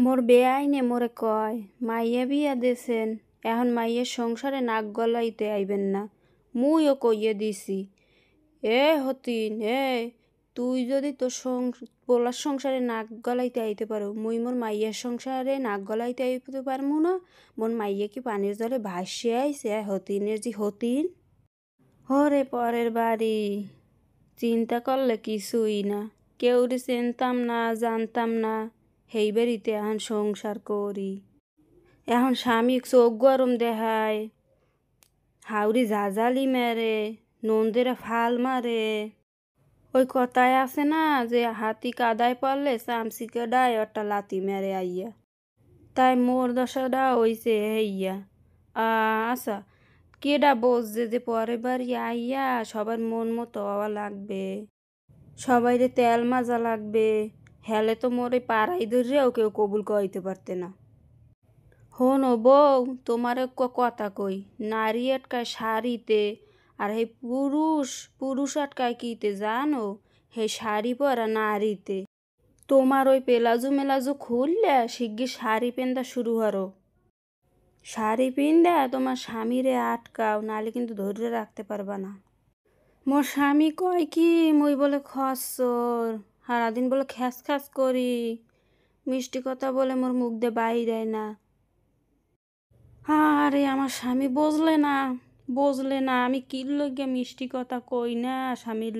মোর বেআইনে মোরে কয়, মাইয়া বিয়া দেছেন, এখন মাইয়ের সংসারে নাক গলাইতে আইবেন না। মুইও কইয়ে দিছি, এ হতিন এ, তুই যদি তোর পোলার সংসারে নাক গলাইতে আইতে পারো, মুই মোর মাইয়ের সংসারে নাক গলাইতে আইতে পারমু না। মোর মাইয়া কি পানির জলে ভাসিয়ে আইছে? হতিনের জি হতিন। হরে পরের বাড়ি চিন্তা করলে কিছুই না, কেউরে চিনতাম না, জানতাম না, হেই বাড়িতে এখন সংসার করি। এখন স্বামী চোখ গরম দেখায়, হাউরি ঝাঁঝালি মেরে, নন্দেরা ফাল মারে। ওই কথায় আছে না যে হাতি কাদায় পড়লে চামচিকে ডায় ওটা লাতি মেরে আইয়া, তাই মোর দশাটা হইছে হেইয়া। আচ্ছা, কেডা বসছে যে পরের বাড়ি আইয়া সবার মন মতো হওয়া লাগবে, সবাইরে তেল মাজা লাগবে, হেলে তো মোর এই পাড়াই ধরেও কেউ কবুল কইতে পারতে না। হন ও বউ, তোমার কথা কই, নারী আটকায় শাড়িতে, আর হে পুরুষ আটকায় কিতে জানো? হে শাড়ি পরা নারীতে। তোমার ওই পেলাজু মেলাজু খুললে শিগগির শাড়ি পেন্দা শুরু হরো। শাড়ি পিন্দা তোমার স্বামীরে আটকাও, নাহলে কিন্তু ধরে রাখতে পারবা না। মোর স্বামী কয় কি, মুই বলে খসর, সারাদিন বলে খ্যাস খ্যাস করি, মিষ্টি কথা বলে মোর মুখ দিয়ে বাইরে না। আরে আমার স্বামী বুঝলে না আমি কি লগে মিষ্টি কথা কই না। স্বামীর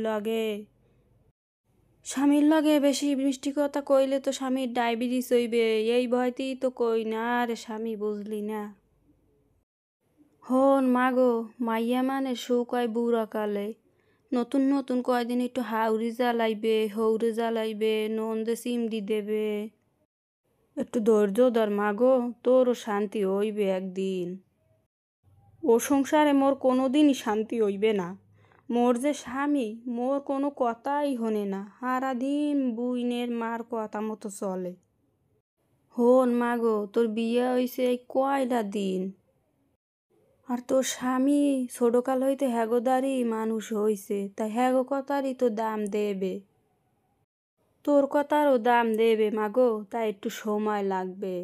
লগে বেশি মিষ্টি কথা কইলে তো স্বামীর ডায়াবেটিস হইবে, এই ভয়তেই তো কই না। আরে স্বামী বুঝলি না। হন মাগো, মাইয়া মানে সুখ হয় বুড়া কালে। নতুন নতুন কয়দিন একটু হাউরি জ্বালাইবে, হৌরে জ্বালাইবে, নন্দে চিমড়ি দেবে। একটু ধৈর্য ধর মাগো, তোরও শান্তি হইবে একদিন। ও সংসারে মোর কোনোদিনই শান্তি হইবে না। মোর যে স্বামী, মোর কোনো কথাই হনে না, সারাদিন বুইনের মার কথা মতো চলে। হন মাগো, তোর বিয়ে হইছে এই কয়টা দিন, আর তোর স্বামী ছোটকাল হইতে হ্যাগোদারি মানুষ হইছে, তাই হ্যাগো কথারই তো দাম দেবে, তোর কথারও দাম দেবে মাগো, তাই একটু সময় লাগবে।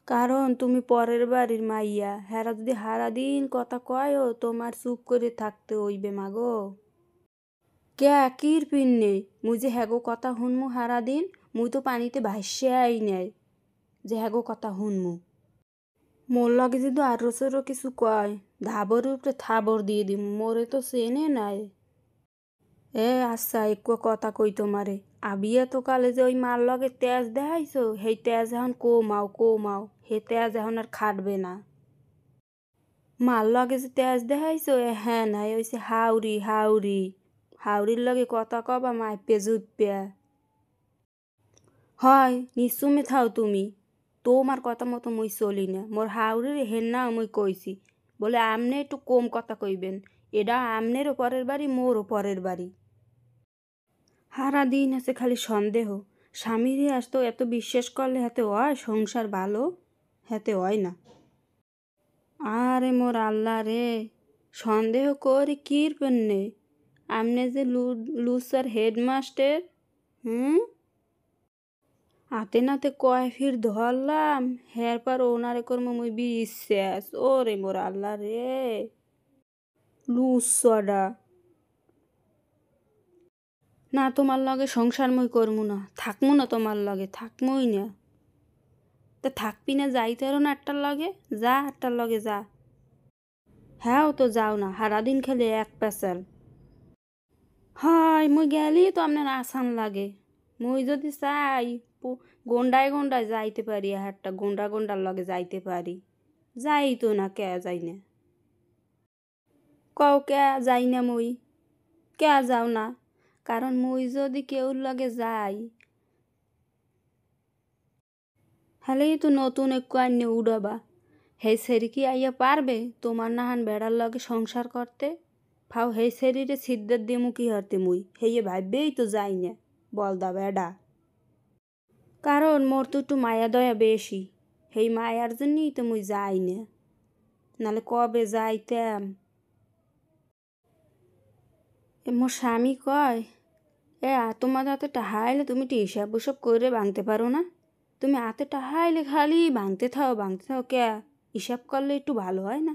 কারণ তুমি পরের বাড়ির মাইয়া, হেরা যদি সারাদিন কথা কয়ও, তোমার চুপ করে থাকতে হইবে মাগো। কির পিন্নে মুই যে হ্যাগো কথা শুনমু সারাদিন, মুই তো পানিতে ভাসিয়াই নাই যে হ্যাগো কথা শুনমু। মোর লগে যদি আরো সরো কিছু কয়, ধাবর উপরে থাবর দিয়ে দিম, মোরে তো চেনে নাই। আচ্ছা, একটু কথা কই তোমারে, আবিয়া তো কালে যে ওই মার লগে তেজ দেখাইছো, সেই তেজ এখন কমাও, হে তেজ এখন আর খাটবে না। মার লগে যে তেজ দেখাইছো হ্যাঁ নাই, ওইছে হাউরির লগে কথা কবা মাইপে জুপে। হয় নিশ্চুমে থাও তুমি, তোমার কথা মতো মুই চলি না। মোর হাউরির হেন না মুই কইছি, বলে আমনে একটু কম কথা কইবেন, এটা আমনেরও পরের বাড়ি, মোরও পরের বাড়ি। সারাদিন আছে খালি সন্দেহ, স্বামীরে আসতো এত বিশ্বাস করলে হাতে হয় সংসার ভালো? হাতে হয় না। আরে মোর আল্লাহ রে, সন্দেহ করি কির পেন্নে? আমনে যে লুসার হেডমাস্টার, হাতে নাতে কয় ফির ধরলাম, হের পর ওনারে কর্ম মুই বিশ্বাস। ওরে মোর আল্লাহ রে, লুসডা। না, তোমার লগে সংসার মুই করমু না, থাকমু না তোমার লগে, থাকমুই না। তা থাকবি না যাইতে না একটার লগে, যা একটার লগে যা। হ্যাঁ তো যাও না, সারাদিন খেলে এক পেশাল। হয় মুই গেলি তো আপনার আসান লাগে, মুই যদি চাই গন্ডায় যাইতে পারি, একটা গন্ডার লগে যাইতে পারি। যাই তো না, কে যাই না? কও কে যাই না মুই? কে যাও না? কারণ মুই যদি কেউর লগে যাই, হলেই তো নতুন একটু আইনে উড়াবা। হেই সেরি কি আইয়া পারবে তোমার নাহান বেড়ার লগে সংসার করতে? ফাও হেই সেরিরে সিদ্ধার দিমু কি হতে মুই, হেয়ে ভাববেই তো যাই না বলদা বেডা। কারণ মোর তো একটু মায়া দয়া বেশি, হেই মায়ার জন্যই তো মুই যাই না, নাহলে কবে যাইতাম। মোর স্বামী কয়, তোমার হাতে টাহা আইলে তুমি একটু হিসাব উসাব করে ভাঙতে পারো না? তো তুমি হাতে টাহাইলে খালি ভাঙতে থাও কে হিসাব করলে একটু ভালো হয় না?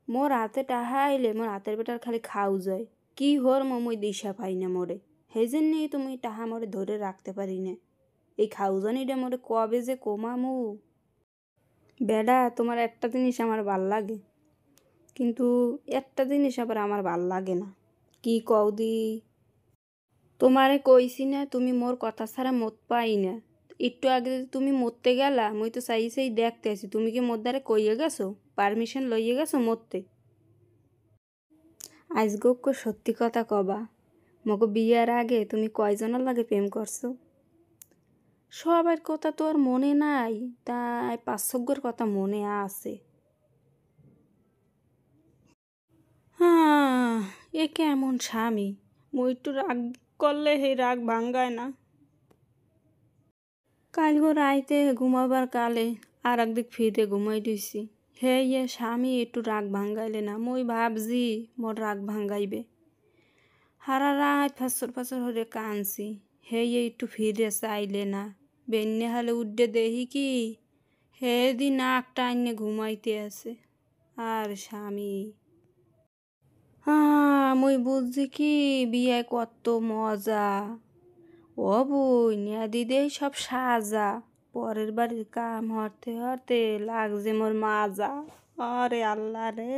মোর হাতে টাহাইলে মোর হাতের বেটার খালি খাও যায়, কি হর মই দিশা পাই না মোরে। সেই জন্যই তুমি টাহা মোরে ধরে রাখতে পারি না। এই খাউজানিটা মোরে কবে যে কমামু। বেডা, তোমার একটা জিনিস আমার ভাল লাগে, কিন্তু একটা জিনিস আবার আমার ভাল লাগে না। কি কও দি? তোমারে কইছি না তুমি মোর কথা ছাড়া মত পাই না। একটু আগে তুমি মরতে গেলা, মুই তো চাই দেখতে আছি তুমি কি মোর দ্বারে কইয়ে গেছো, পারমিশন লইয়ে গেছো মরতে? আজগো সত্যি কথা কবা, মগো বিয়ার আগে তুমি কয়জনের লাগে প্রেম করছো? সবার কথা তো আর মনে নাই, তাই 5-6 কথা মনে আছে। হ্যাঁ, এ কেমন স্বামী, মুই একটু রাগ করলে হে রাগ ভাঙ্গায় না। কালগো রাইতে ঘুমাবার কালে আর একদিক ফিরে ঘুমাই দিছি। হে ইয়ে স্বামী একটু রাগ ভাঙ্গাইলে না, মুই ভাবছি মোর রাগ ভাঙ্গাইবে। হারা রাত ফাঁসর হরে কানছি, হে ইয়ে একটু ফিরে চাইলে না। বেন্যে হালে উড্ডে দেহি কি হে দি নাক টাইনে ঘুমাইতে আছে। আর স্বামী মুই বুঝছি কি বিয়ে কত মজা। ও বই নিয়া দিদেই সব সাজা, পরের বাড়ির কাম হরতে লাগছে মোর মাজা। আরে আল্লাহ রে।